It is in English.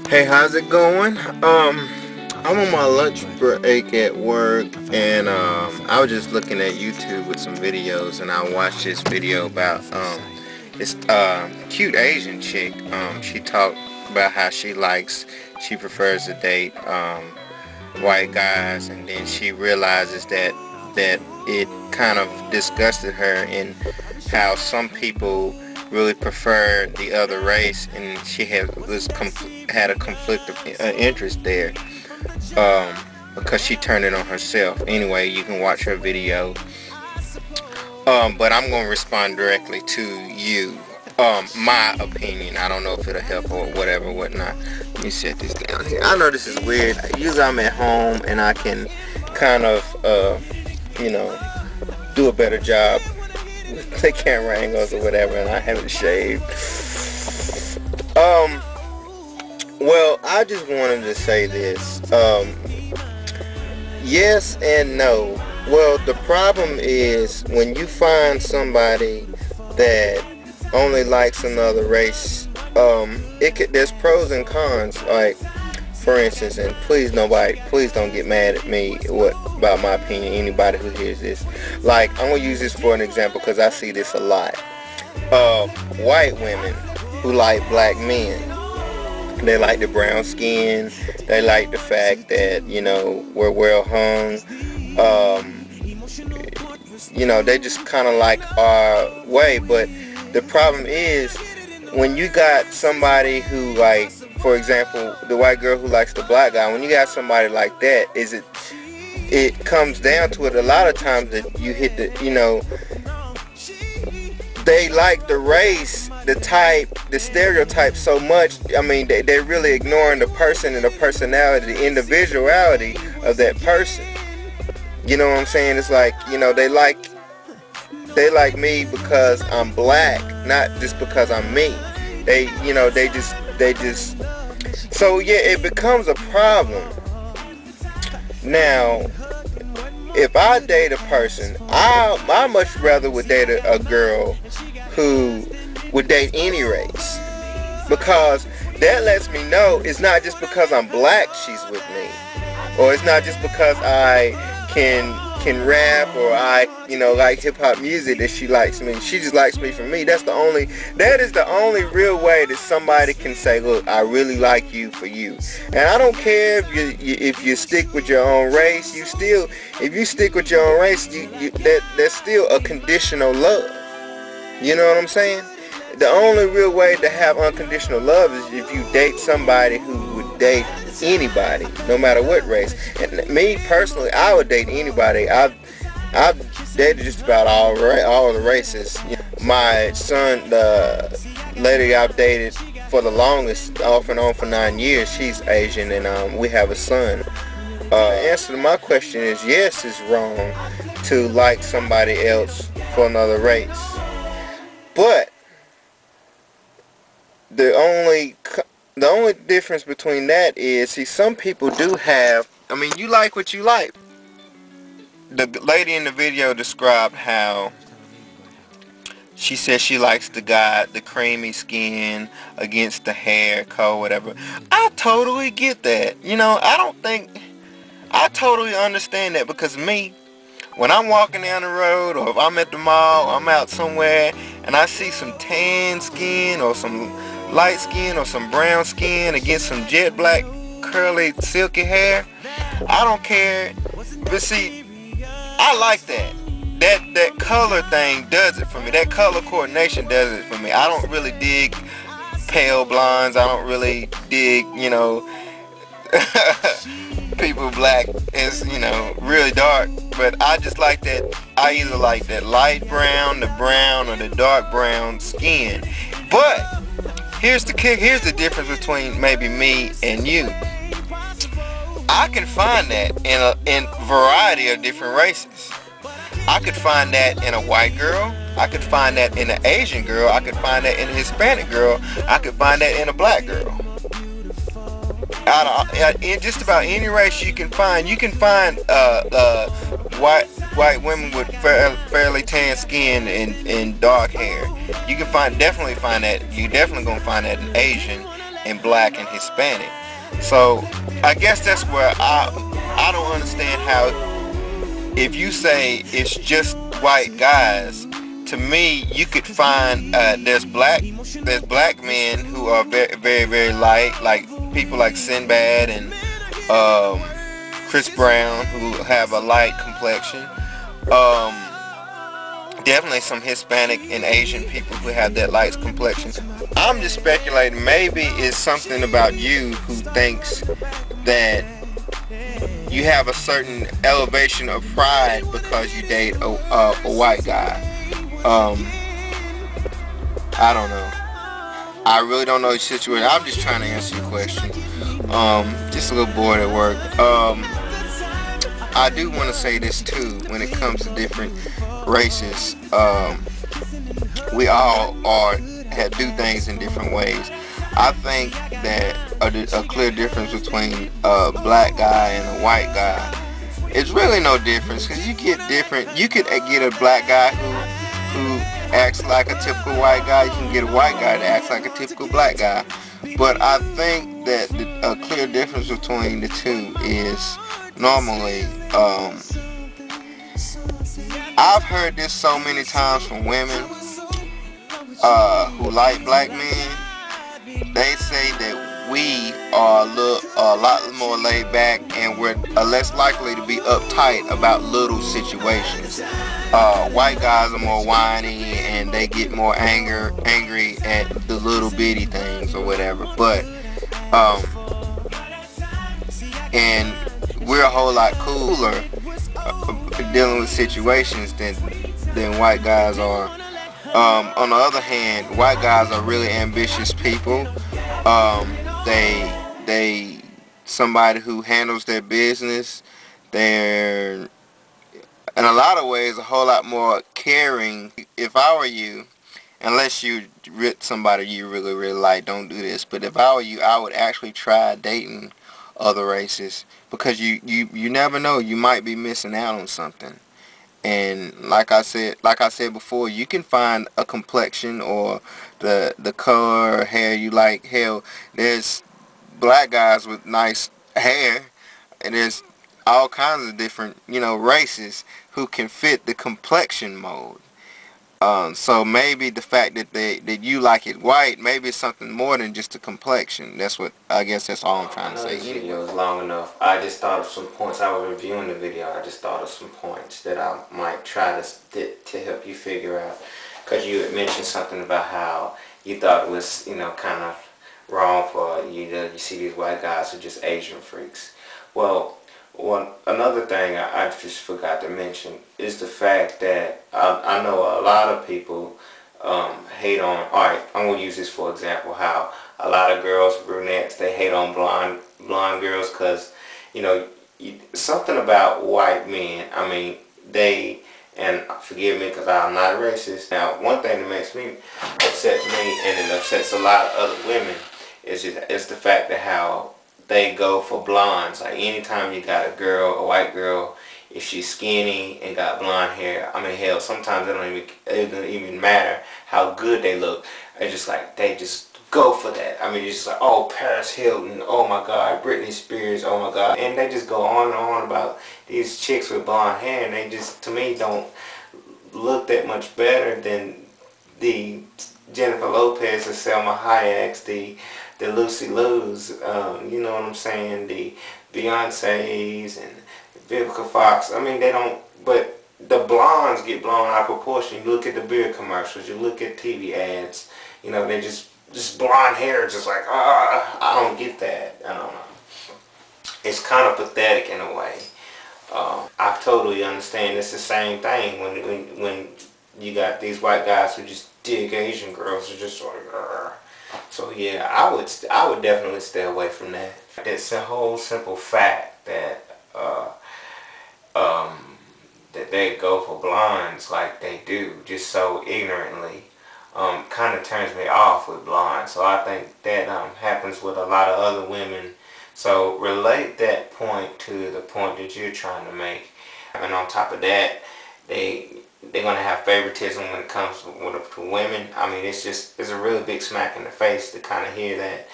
Hey, how's it going? I'm on my lunch break at work, and I was just looking at YouTube with some videos, and I watched this video about this cute Asian chick. She talked about how she prefers to date white guys, and then she realizes that it kind of disgusted her in how some people really prefer the other race, and she had a conflict of interest there, because she turned it on herself. Anyway, you can watch her video, but I'm gonna respond directly to you. My opinion. I don't know if it'll help or whatnot. Let me set this down here. I know this is weird. Usually I'm at home and I can kind of do a better job with the camera angles or whatever, and I haven't shaved. Well, I just wanted to say this. Yes and no. Well, the problem is when you find somebody that only likes another race, there's pros and cons. Like, for instance, and please don't get mad at me about my opinion, anybody who hears this. Like, I'm gonna use this for an example because I see this a lot. White women who like black men, they like the brown skin, they like the fact that, we're well hung. They just kind of like our way. But the problem is when you got somebody who, like, for example, the white girl who likes the black guy, when you got somebody like that, it comes down to it a lot of times that you hit they like the race, the type, the stereotype so much. I mean, they're really ignoring the person and the personality, the individuality of that person. You know what I'm saying? It's like, they like me because I'm black, not just because I'm me. They just. So yeah, it becomes a problem. Now, if I date a person, I much rather would date a girl who would date any race, because that lets me know it's not just because I'm black she's with me, or it's not just because I can rap, or I like hip hop music that she likes me. She just likes me for me. That is the only real way that somebody can say, look, I really like you for you. And I don't care if you stick with your own race. If you stick with your own race, that's still a conditional love. You know what I'm saying? The only real way to have unconditional love is if you date somebody who would date anybody, no matter what race. And me personally, I would date anybody. I've dated just about all the races. My son, the lady I've dated for the longest, off and on for 9 years, she's Asian, and we have a son. The answer to my question is yes, it's wrong to like somebody else for another race. But the only difference between that is, see, some people do have, you like what you like. The lady in the video described how she says she likes the creamy skin against the hair color, whatever. I totally get that. I totally understand that, because me, when I'm walking down the road, or if I'm at the mall, I'm out somewhere, and I see some tan skin or some light skin or some brown skin against some jet black curly silky hair, I don't care. But see, I like that. That color thing does it for me. That color coordination does it for me. I don't really dig pale blondes. I don't really dig, people black is, really dark. But I just like that. I either like that light brown, the brown, or the dark brown skin. But here's the kick. Here's the difference between maybe me and you. I can find that in a variety of different races. I could find that in a white girl. I could find that in an Asian girl. I could find that in a Hispanic girl. I could find that in a black girl. In just about any race you can find white women with fairly tan skin and dark hair. You can definitely find that. You definitely gonna find that in Asian, and black and Hispanic. So I guess that's where I don't understand how, if you say it's just white guys, to me you could find there's black men who are very very very light, like people like Sinbad and Chris Brown, who have a light complexion. Definitely some Hispanic and Asian people who have that light complexion. I'm just speculating, maybe it's something about you who thinks that you have a certain elevation of pride because you date a white guy. I don't know. I really don't know the situation. I'm just trying to answer your question. Just a little bored at work. I do want to say this too. When it comes to different races, we all do things in different ways. I think that a clear difference between a black guy and a white guy, it's really no difference, because you get different. You could get a black guy who acts like a typical white guy. You can get a white guy that acts like a typical black guy. But I think that a clear difference between the two is normally, I've heard this so many times from women who like black men. They say that we are a lot more laid back, and we're less likely to be uptight about little situations. White guys are more whiny, and they get more angry at the little bitty things or whatever. But and we're a whole lot cooler dealing with situations than white guys are. On the other hand, white guys are really ambitious people. They somebody who handles their business. They're in a lot of ways a whole lot more caring. If I were you, unless you somebody you really really like, don't do this. But if I were you, I would actually try dating other races, because you never know, you might be missing out on something. And like I said before, you can find a complexion or the color of hair you like. Hell, there's black guys with nice hair, and there's all kinds of different, races who can fit the complexion mold. So maybe the fact that you like it white, maybe it's something more than just a complexion. I guess that's all I'm trying to say. This video is long enough. I just thought of some points. I was reviewing the video. I just thought of some points that I might try to help you figure out. Because you had mentioned something about how you thought it was, kind of wrong for you to see these white guys who are just Asian freaks. Well, another thing I just forgot to mention is the fact that I know a lot of people hate on, alright, I'm going to use this for example, how a lot of girls, brunettes, they hate on blonde girls because, something about white men, and forgive me because I'm not racist. Now, one thing that makes me upset me, and it upsets a lot of other women, is the fact that how they go for blondes. Like anytime you got a white girl, if she's skinny and got blonde hair, hell, sometimes it doesn't even matter how good they look. It's just like they just go for that. It's just like, oh, Paris Hilton, oh my God, Britney Spears, oh my God, and they just go on and on about these chicks with blonde hair, and they just, to me, don't look that much better than the Jennifer Lopez, the Selma Hayeks, the Lucy Liu's, you know what I'm saying, the Beyonce's and Vivica Fox. They don't, but the blondes get blown out of proportion. You look at the beer commercials, you look at TV ads, they just blonde hair, just like, I don't get that. I don't know. It's kind of pathetic in a way. I totally understand. It's the same thing when you got these white guys who just dig Asian girls, are just like, So yeah, I would definitely stay away from that. It's a whole simple fact that that they go for blondes like they do, just so ignorantly, kind of turns me off with blondes. So I think that happens with a lot of other women. So relate that point to the point that you're trying to make. And on top of that, they're going to have favoritism when it comes to women. It's a really big smack in the face to kind of hear that.